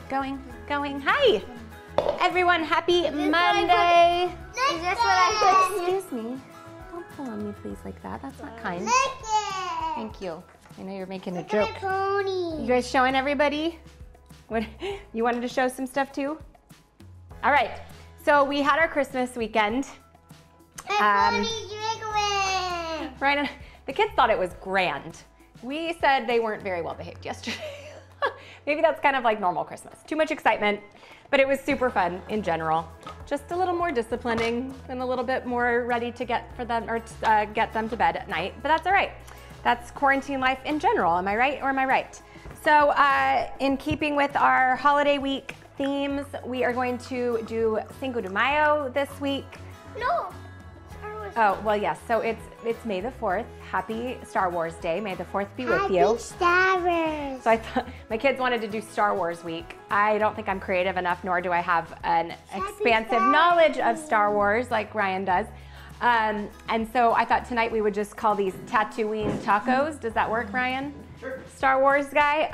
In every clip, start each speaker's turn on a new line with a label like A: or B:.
A: Going. Hi, everyone. Happy Monday.
B: Is this what I put?
A: Excuse me. Don't pull on me, please, like that. That's not kind. Thank you. I know you're making a joke.
B: Pony.
A: You guys showing everybody? What? You wanted to show some stuff too? All right. So we had our Christmas weekend. Right. The kids thought it was grand. We said they weren't very well behaved yesterday. Maybe that's kind of like normal Christmas. Too much excitement, but it was super fun in general. Just a little more disciplining and a little bit more ready to get for them or get them to bed at night. But that's all right. That's quarantine life in general. Am I right or am I right? So in keeping with our holiday week themes, we are going to do Cinco de Mayo this week.
B: No.
A: Oh, well, yes. So it's May the 4th. Happy Star Wars Day. May the 4th be with you.
B: Happy Star Wars.
A: So I thought my kids wanted to do Star Wars week. I don't think I'm creative enough, nor do I have an expansive knowledge of Star Wars like Ryan does. And so I thought tonight we would just call these Tatooine tacos. Does that work, Ryan? Sure. Star Wars guy.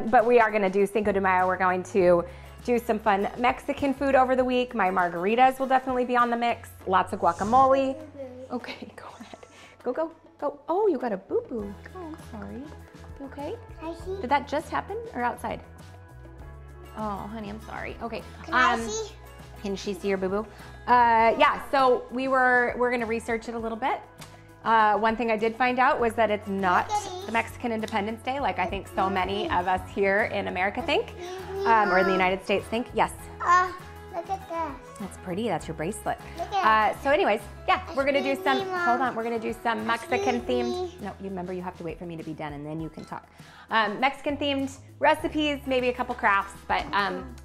A: But we are going to do Cinco de Mayo. We're going to do some fun Mexican food over the week. My margaritas will definitely be on the mix. Lots of guacamole. Okay, go ahead. Go. Oh, you got a boo-boo. Oh, I'm sorry. You okay?
B: Can I see?
A: Did that just happen or outside? Oh, honey, I'm sorry. Okay.
B: Can I see?
A: Can she see your boo-boo? Yeah, so we're gonna research it a little bit. One thing I did find out was that it's not the Mexican Independence Day like I think so many of us here in America think, or in the United States think. Yes.
B: Look at this.
A: That's pretty. That's your bracelet.
B: Look at
A: so anyways, yeah, we're gonna do some,
B: Mom.
A: hold on, we're gonna do some Mexican themed,
B: me.
A: no, you remember you have to wait for me to be done and then you can talk. Mexican themed recipes, maybe a couple crafts, but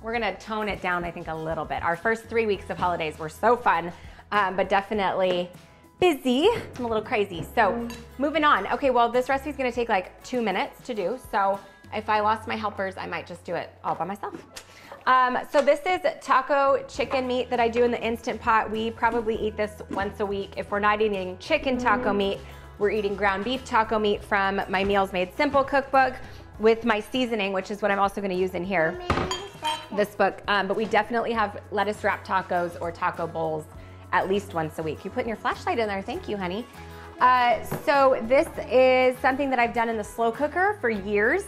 A: we're gonna tone it down I think a little bit. Our first 3 weeks of holidays were so fun, but definitely busy and a little crazy. So moving on. Okay, well this recipe is gonna take like 2 minutes to do, so if I lost my helpers, I might just do it all by myself. So this is taco chicken meat that I do in the Instant Pot. We probably eat this once a week. If we're not eating chicken taco meat, we're eating ground beef taco meat from my Meals Made Simple cookbook with my seasoning, which is what I'm also gonna use in here, this book. But we definitely have lettuce wrapped tacos or taco bowls at least once a week. You're putting your flashlight in there. Thank you, honey. So this is something that I've done in the slow cooker for years.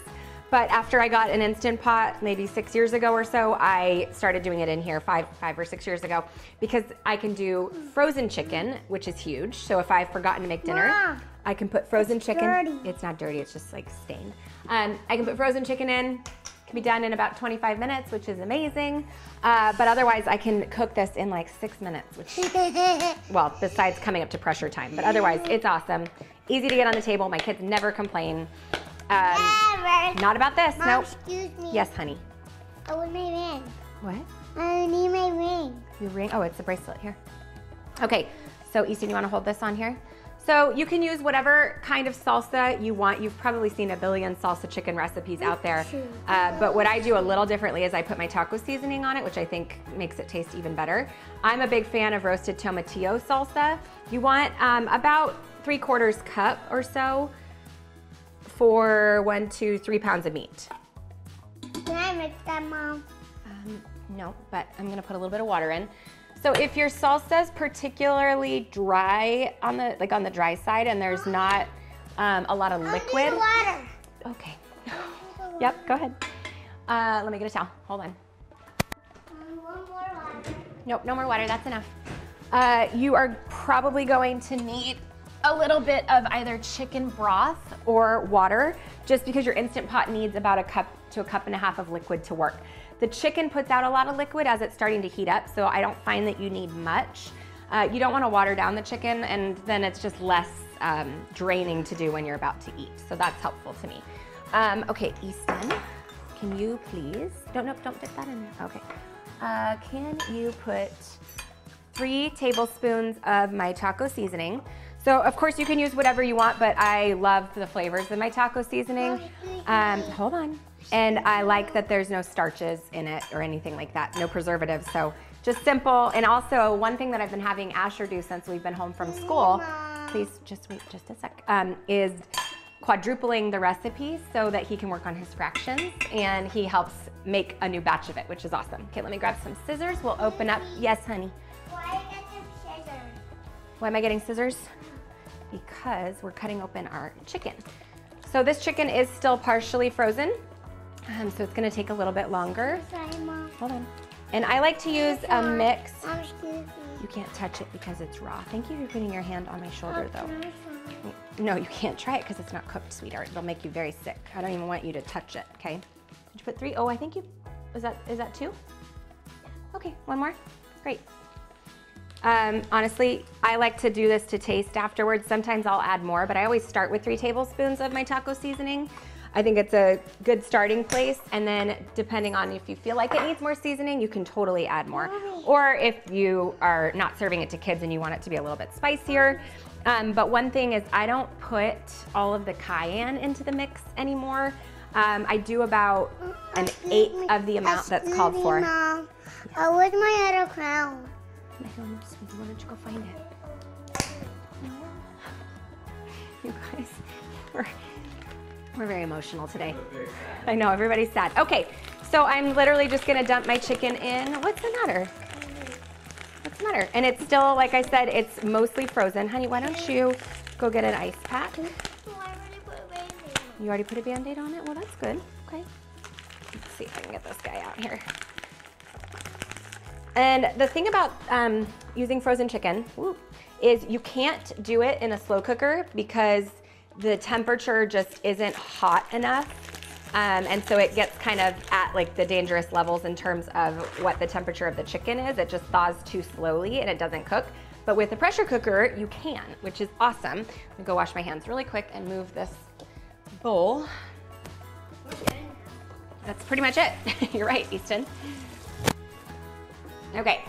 A: But after I got an Instant Pot, maybe 6 years ago or so, I started doing it in here 5 or 6 years ago because I can do frozen chicken, which is huge. So if I've forgotten to make dinner,
B: Mom,
A: I can put frozen chicken.
B: dirty.
A: It's not dirty, it's just like stained. I can put frozen chicken in, can be done in about 25 minutes, which is amazing. But otherwise I can cook this in like 6 minutes, which, well, besides coming up to pressure time, but otherwise it's awesome. Easy to get on the table, my kids never complain. Not about this,
B: Mom,
A: nope.
B: excuse me.
A: Yes, honey.
B: I want my ring.
A: What?
B: I need my ring.
A: Your ring? Oh, it's a bracelet here. Okay, so Easton, you wanna hold this on here? So you can use whatever kind of salsa you want. You've probably seen a billion salsa chicken recipes out there. But what I do a little differently is I put my taco seasoning on it, which I think makes it taste even better. I'm a big fan of roasted tomatillo salsa. You want about 3/4 cup or so for 1 to 3 pounds of meat.
B: Can I mix that, Mom?
A: No, but I'm gonna put a little bit of water in. So if your salsa is particularly dry on the dry side and there's not a lot of liquid.
B: Water.
A: Okay. Yep, go ahead. Let me get a towel, hold on.
B: One more water.
A: Nope, no more water, that's enough. You are probably going to need a little bit of either chicken broth or water, just because your Instant Pot needs about 1 cup to 1.5 cups of liquid to work. The chicken puts out a lot of liquid as it's starting to heat up, so I don't find that you need much. You don't want to water down the chicken, and then it's just less draining to do when you're about to eat. So that's helpful to me. Okay, Easton, can you please, don't dip that in there. Okay. Can you put 3 tablespoons of my taco seasoning? So of course you can use whatever you want, but I love the flavors in my taco seasoning. Hold on. And I like that there's no starches in it or anything like that, no preservatives. So just simple. And also one thing that I've been having Asher do since we've been home from school, please just wait just a sec, is quadrupling the recipe so that he can work on his fractions, and he helps make a new batch of it, which is awesome. Okay, let me grab some scissors. We'll open up. Yes, honey.
B: Why are you getting scissors?
A: Why am I getting scissors? Because we're cutting open our chicken. So this chicken is still partially frozen, so it's gonna take a little bit longer.
B: Sorry, Mom.
A: Hold on. And I like to use a mix.
B: Mom, excuse me.
A: You can't touch it because it's raw. Thank you for putting your hand on my shoulder, though.
B: Can I try?
A: No, you can't try it because it's not cooked, sweetheart. It'll make you very sick. I don't even want you to touch it, okay? Did you put 3? Oh, I think you, is that 2? Okay, 1 more, great. Honestly, I like to do this to taste afterwards. Sometimes I'll add more, but I always start with 3 tablespoons of my taco seasoning. I think it's a good starting place, and then depending on if you feel like it needs more seasoning, you can totally add more. Or if you are not serving it to kids and you want it to be a little bit spicier. But one thing is I don't put all of the cayenne into the mix anymore. I do about an 1/8 of the amount that's called for.
B: Mom. Where's my other crown?
A: Why don't you go find it? You guys, we're very emotional today. I know, everybody's sad. Okay, so I'm literally just gonna dump my chicken in. What's the matter? What's the matter? And it's still, like I said, it's mostly frozen. Honey, why don't you go get an ice pack? You already put a Band-Aid on it? Well, that's good. Okay. Let's see if I can get this guy out here. And the thing about using frozen chicken is you can't do it in a slow cooker because the temperature just isn't hot enough. And so it gets kind of at like the dangerous levels in terms of what the temperature of the chicken is. It just thaws too slowly and it doesn't cook. But with a pressure cooker, you can, which is awesome. I'm gonna go wash my hands really quick and move this bowl. That's pretty much it. You're right, Easton. Okay.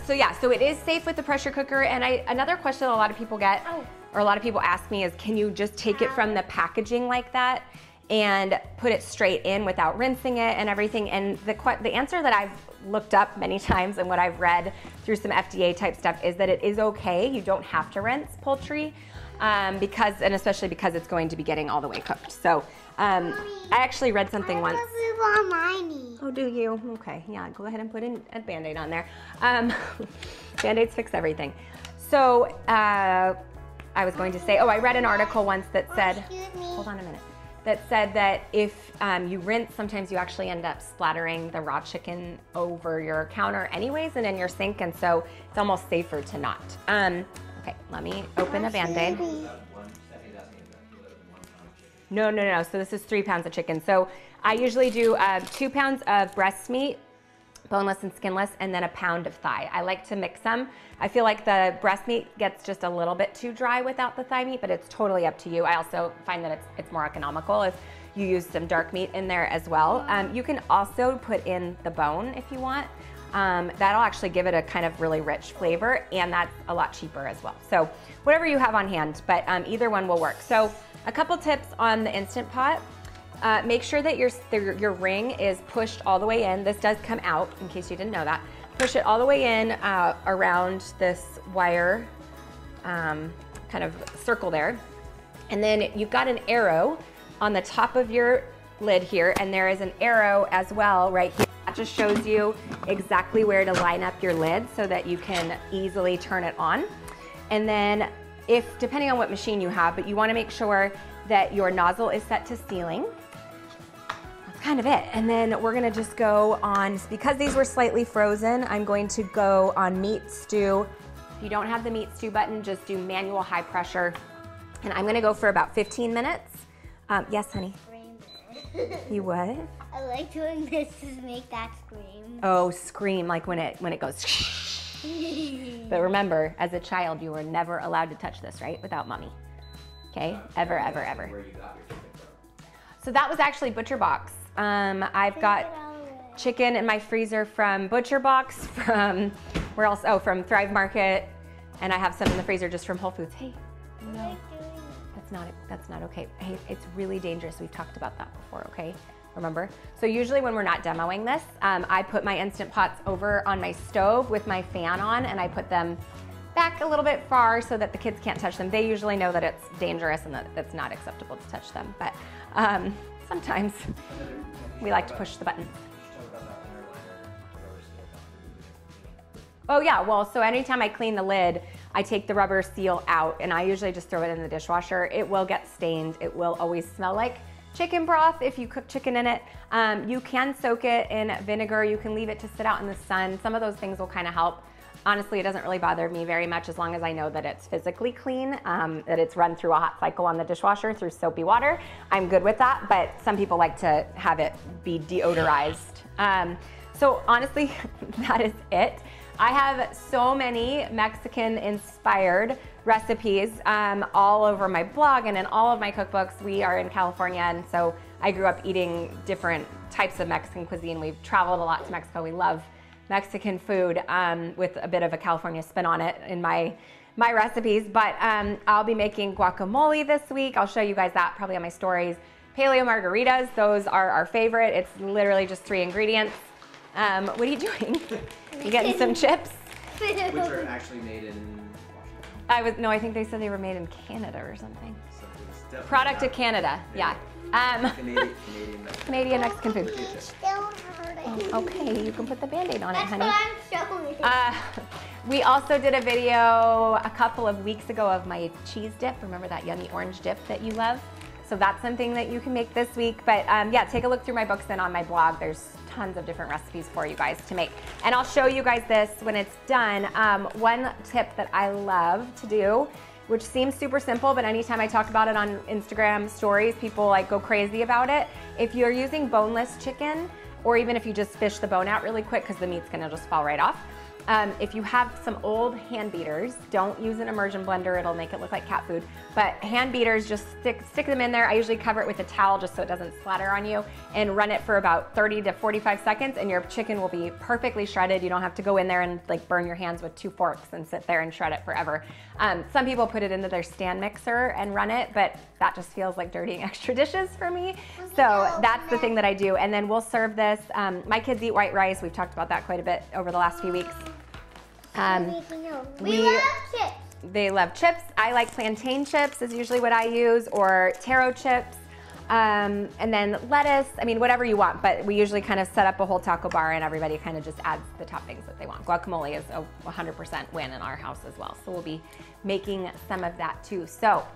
A: So yeah, so it is safe with the pressure cooker. And another question a lot of people get, or a lot of people ask me is, can you just take it from the packaging like that and put it straight in without rinsing it and everything? And the answer that I've looked up many times and what I've read through some FDA type stuff is that it is okay. You don't have to rinse poultry and especially because it's going to be getting all the way cooked. So I actually read something once. Oh, do you? Okay, yeah, go ahead and put in a Band-Aid on there. Band-Aids fix everything. So I was going to say, I read an article once that said, hold on a minute, that said that if you rinse, sometimes you actually end up splattering the raw chicken over your counter anyways and in your sink, and so it's almost safer to not. Okay, let me open a Band-Aid. No. So this is 3 pounds of chicken. So I usually do 2 pounds of breast meat, boneless and skinless, and then 1 pound of thigh. I like to mix them. I feel like the breast meat gets just a little bit too dry without the thigh meat, but it's totally up to you. I also find that it's more economical if you use some dark meat in there as well. You can also put in the bone if you want. That'll actually give it a kind of really rich flavor, and that's a lot cheaper as well. So whatever you have on hand, but either one will work. So a couple tips on the Instant Pot. Make sure that your ring is pushed all the way in. This does come out, in case you didn't know that. Push it all the way in around this wire kind of circle there. And then you've got an arrow on the top of your lid here, and there is an arrow as well right here. That just shows you exactly where to line up your lid so that you can easily turn it on. And then depending on what machine you have, but you want to make sure that your nozzle is set to sealing. That's kind of it. And then we're going to just go on, because these were slightly frozen, I'm going to go on meat stew. If you don't have the meat stew button, just do manual high pressure. And I'm going to go for about 15 minutes. Yes, honey? You what?
B: I like doing this to make that scream.
A: Oh, scream, like when it goes. But remember, as a child, you were never allowed to touch this, right? Without mommy. Okay? Ever, ever, ever. Where you got your chicken from? So that was actually Butcher Box. I've got chicken in my freezer from Butcher Box, from where else? Oh, from Thrive Market, and I have some in the freezer just from Whole Foods. Hey, no, that's not okay. Hey, it's really dangerous. We've talked about that before, okay? Remember? So usually when we're not demoing this, I put my Instant Pots over on my stove with my fan on, and I put them back a little bit far so that the kids can't touch them. They usually know that it's dangerous and that it's not acceptable to touch them, but sometimes we like to push the buttons. Oh yeah, well, so anytime I clean the lid, I take the rubber seal out and I usually just throw it in the dishwasher. It will get stained. It will always smell like chicken broth if you cook chicken in it. You can soak it in vinegar. You can leave it to sit out in the sun. Some of those things will kind of help. Honestly, it doesn't really bother me very much as long as I know that it's physically clean, that it's run through a hot cycle on the dishwasher through soapy water. I'm good with that, but some people like to have it be deodorized. So honestly, that is it. I have so many Mexican-inspired recipes all over my blog and in all of my cookbooks. We are in California, and so I grew up eating different types of Mexican cuisine. We've traveled a lot to Mexico. We love Mexican food with a bit of a California spin on it in my recipes. But I'll be making guacamole this week. I'll show you guys that probably on my stories. Paleo margaritas, those are our favorite. It's literally just 3 ingredients. What are you doing? You getting some chips?
C: Which are actually made in Washington.
A: I think they said they were made in Canada or something.
C: So it's definitely
A: Product of Canada, yeah. Canadian Mexican food.
B: Still hurting.
A: Okay, you can put the Band-Aid on it, honey.
B: That's what I'm showing.
A: We also did a video a couple of weeks ago of my cheese dip. Remember that yummy orange dip that you love? So that's something that you can make this week. But yeah, take a look through my books and on my blog. There's tons of different recipes for you guys to make. And I'll show you guys this when it's done. One tip that I love to do, which seems super simple, but anytime I talk about it on Instagram stories, people like go crazy about it. If you're using boneless chicken, or even if you just fish the bone out really quick because the meat's gonna just fall right off. If you have some old hand beaters, don't use an immersion blender, it'll make it look like cat food. But hand beaters, just stick them in there. I usually cover it with a towel just so it doesn't splatter on you, and run it for about 30 to 45 seconds and your chicken will be perfectly shredded. You don't have to go in there and like burn your hands with 2 forks and sit there and shred it forever. Some people put it into their stand mixer and run it, but that just feels like dirtying extra dishes for me. So that's the thing that I do. And then we'll serve this. My kids eat white rice. We've talked about that quite a bit over the last few weeks.
B: We love chips.
A: They love chips. I like plantain chips is usually what I use, or taro chips. And then lettuce, I mean, whatever you want, but we usually kind of set up a whole taco bar and everybody kind of just adds the toppings that they want. Guacamole is a 100% win in our house as well. So we'll be making some of that too. So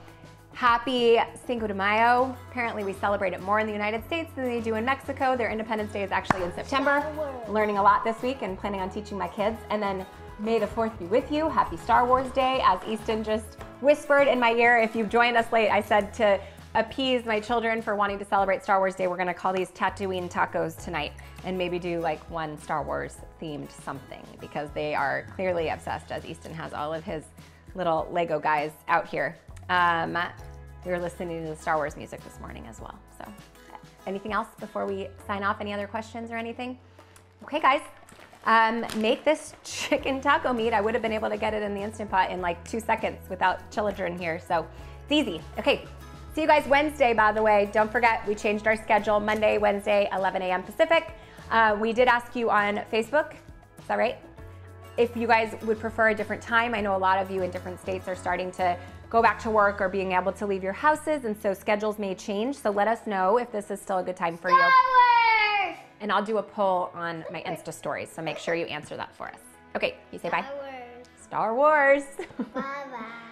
A: happy Cinco de Mayo. Apparently we celebrate it more in the United States than they do in Mexico. Their Independence Day is actually in September. Learning a lot this week and planning on teaching my kids. And then May the 4th be with you. Happy Star Wars Day. As Easton just whispered in my ear, if you've joined us late, I said to appease my children for wanting to celebrate Star Wars Day, we're gonna call these Tatooine tacos tonight and maybe do like one Star Wars themed something, because they are clearly obsessed, as Easton has all of his little Lego guys out here. We were listening to the Star Wars music this morning as well. So anything else before we sign off? Any other questions or anything? Okay guys, make this chicken taco meat. I would have been able to get it in the Instant Pot in like 2 seconds without children here, so it's easy. Okay, see you guys Wednesday, by the way. Don't forget, we changed our schedule. Monday, Wednesday, 11 a.m. Pacific. We did ask you on Facebook, is that right? If you guys would prefer a different time. I know a lot of you in different states are starting to go back to work or being able to leave your houses, and so schedules may change. So let us know if this is still a good time for you. And I'll do a poll on my Insta stories, so make sure you answer that for us. Okay, you say bye.
B: Star Wars.
A: Star Wars.
B: Bye-bye.